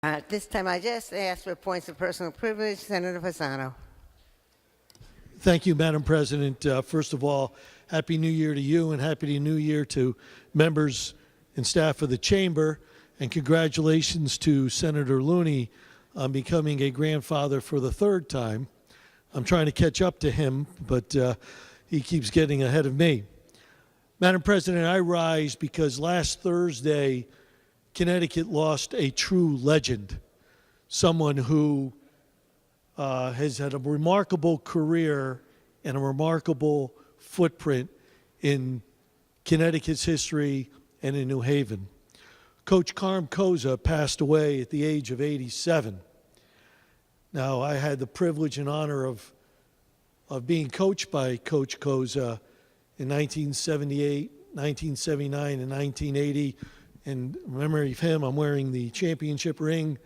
At this time, I just ask for points of personal privilege. Senator Fasano. Thank you, Madam President. First of all, Happy New Year to you and Happy New Year to members and staff of the Chamber. And congratulations to Senator Looney on becoming a grandfather for the third time. I'm trying to catch up to him, but he keeps getting ahead of me. Madam President, I rise because last Thursday, Connecticut lost a true legend, someone who has had a remarkable career and a remarkable footprint in Connecticut's history and in New Haven. Coach Carm Koza passed away at the age of 87. Now, I had the privilege and honor of being coached by Coach Koza in 1978, 1979, and 1980. In memory of him, I'm wearing the championship ring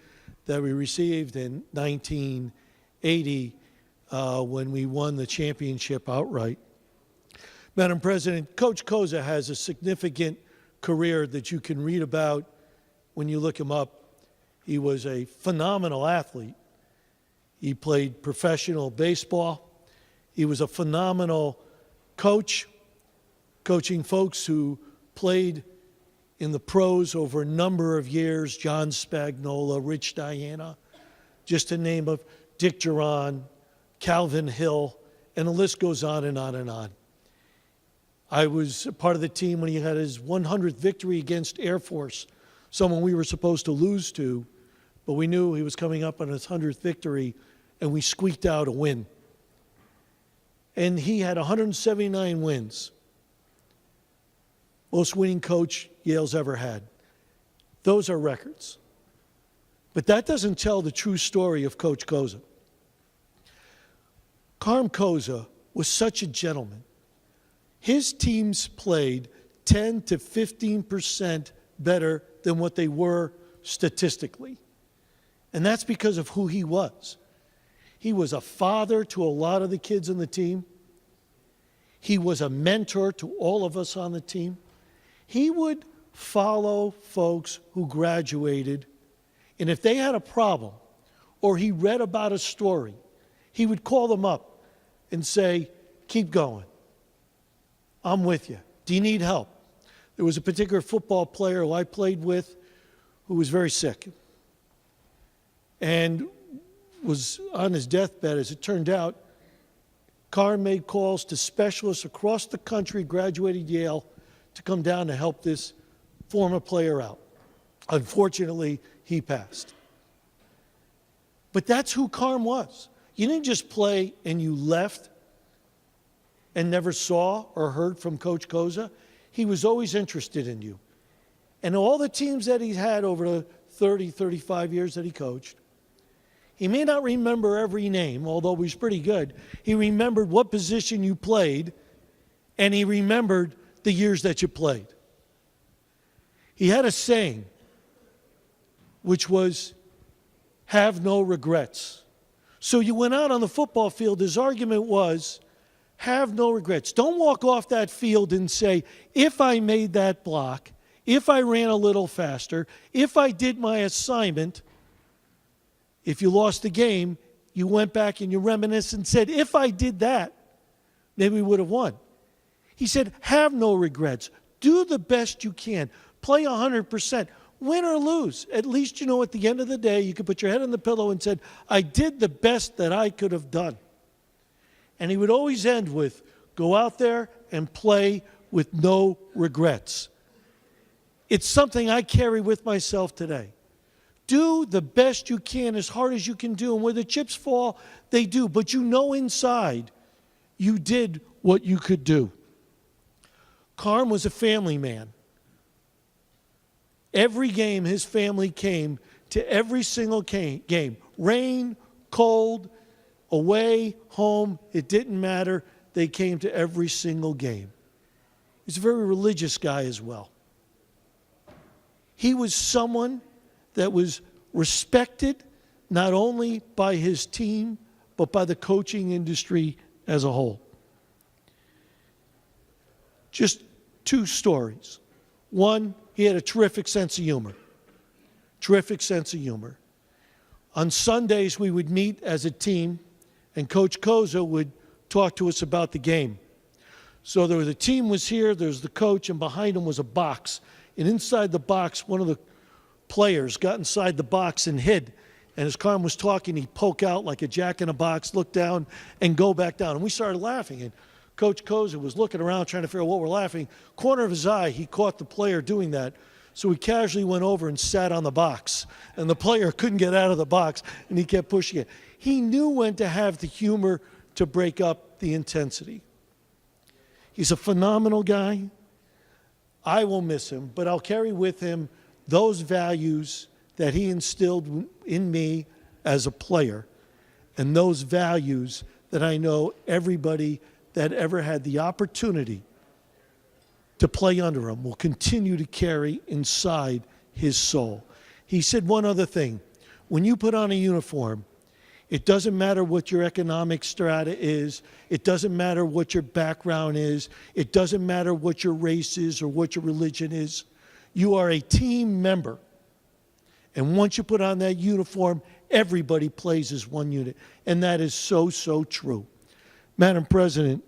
that we received in 1980 when we won the championship outright. Madam President, Coach Koza has a significant career that you can read about when you look him up. He was a phenomenal athlete. He played professional baseball. He was a phenomenal coach, coaching folks who played in the pros over a number of years, John Spagnola, Rich Diana, just to name of Dick Duran, Calvin Hill, and the list goes on and on and on. I was a part of the team when he had his 100th victory against Air Force, someone we were supposed to lose to, but we knew he was coming up on his 100th victory, and we squeaked out a win. And he had 179 wins, most winning coach Yale's ever had. Those are records. But that doesn't tell the true story of Coach Koza. Carm Koza was such a gentleman. His teams played 10 to 15% better than what they were statistically. And that's because of who he was. He was a father to a lot of the kids on the team. He was a mentor to all of us on the team. He would follow folks who graduated, and if they had a problem or he read about a story, he would call them up and say, keep going. I'm with you. Do you need help? There was a particular football player who I played with who was very sick and was on his deathbed. As it turned out, Carm made calls to specialists across the country, graduated Yale, to come down to help this former player out. Unfortunately, he passed. But that's who Carm was. You didn't just play and you left and never saw or heard from Coach Koza. He was always interested in you. And all the teams that he's had over the 30, 35 years that he coached, he may not remember every name, although he was pretty good. He remembered what position you played, and he remembered the years that you played. He had a saying, which was, have no regrets. So you went out on the football field, his argument was, have no regrets. Don't walk off that field and say, if I made that block, if I ran a little faster, if I did my assignment, if you lost the game, you went back and you reminisced and said, if I did that, maybe we would have won. He said, have no regrets. Do the best you can. Play 100%. Win or lose. At least you know at the end of the day, you could put your head on the pillow and said, I did the best that I could have done. And he would always end with, go out there and play with no regrets. It's something I carry with myself today. Do the best you can, as hard as you can do. And where the chips fall, they do. But you know inside, you did what you could do. Carm was a family man. Every game, his family came to every single game. Rain, cold, away, home, it didn't matter. They came to every single game. He's a very religious guy as well. He was someone that was respected not only by his team, but by the coaching industry as a whole. Just two stories. One, he had a terrific sense of humor. Terrific sense of humor. On Sundays, we would meet as a team, and Coach Koza would talk to us about the game. So the team was here, there's the coach, and behind him was a box. And inside the box, one of the players got inside the box and hid. And as Carm was talking, he'd poke out like a jack-in-a-box, look down, and go back down. And we started laughing. And Coach Koza was looking around trying to figure out what we're laughing. Corner of his eye, he caught the player doing that. So he casually went over and sat on the box. And the player couldn't get out of the box, and he kept pushing it. He knew when to have the humor to break up the intensity. He's a phenomenal guy. I will miss him, but I'll carry with him those values that he instilled in me as a player, and those values that I know everybody that ever had the opportunity to play under him will continue to carry inside his soul. He said one other thing. When you put on a uniform, it doesn't matter what your economic strata is. It doesn't matter what your background is. It doesn't matter what your race is or what your religion is. You are a team member. And once you put on that uniform, everybody plays as one unit. And that is so, so true. Madam President,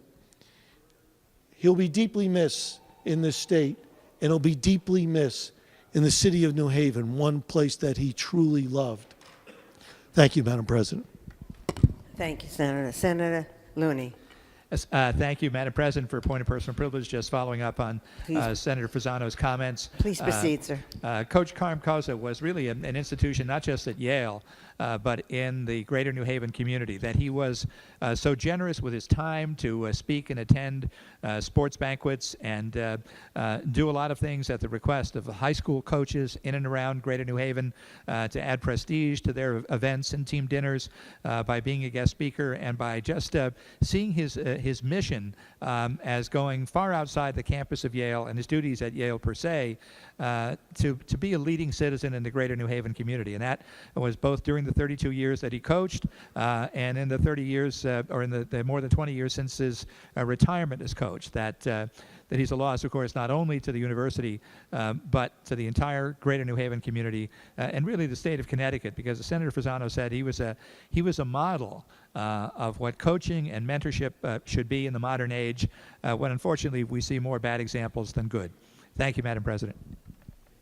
he'll be deeply missed in this state, and he'll be deeply missed in the city of New Haven, one place that he truly loved. Thank you, Madam President. Thank you, Senator. Senator Looney. Yes, thank you, Madam President, for a point of personal privilege. Just following up on Senator Fasano's comments. Please proceed, sir. Coach Carm Koza was really an institution not just at Yale, but in the greater New Haven community, that he was so generous with his time to speak and attend sports banquets and do a lot of things at the request of the high school coaches in and around greater New Haven to add prestige to their events and team dinners by being a guest speaker and by just seeing his mission as going far outside the campus of Yale and his duties at Yale per se to be a leading citizen in the greater New Haven community. And that was both during the 32 years that he coached and in the 30 years or in the more than 20 years since his retirement as coach, that he's a loss, of course, not only to the university, but to the entire greater New Haven community and really the state of Connecticut, because as Senator Fasano said, he was a model of what coaching and mentorship should be in the modern age, when unfortunately we see more bad examples than good. Thank you, Madam President.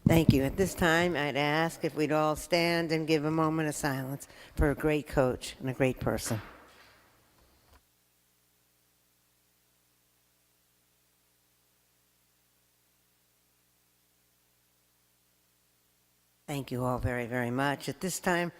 Thank you. At this time, I'd ask if we'd all stand and give a moment of silence for a great coach and a great person. Thank you all very, very much. At this time,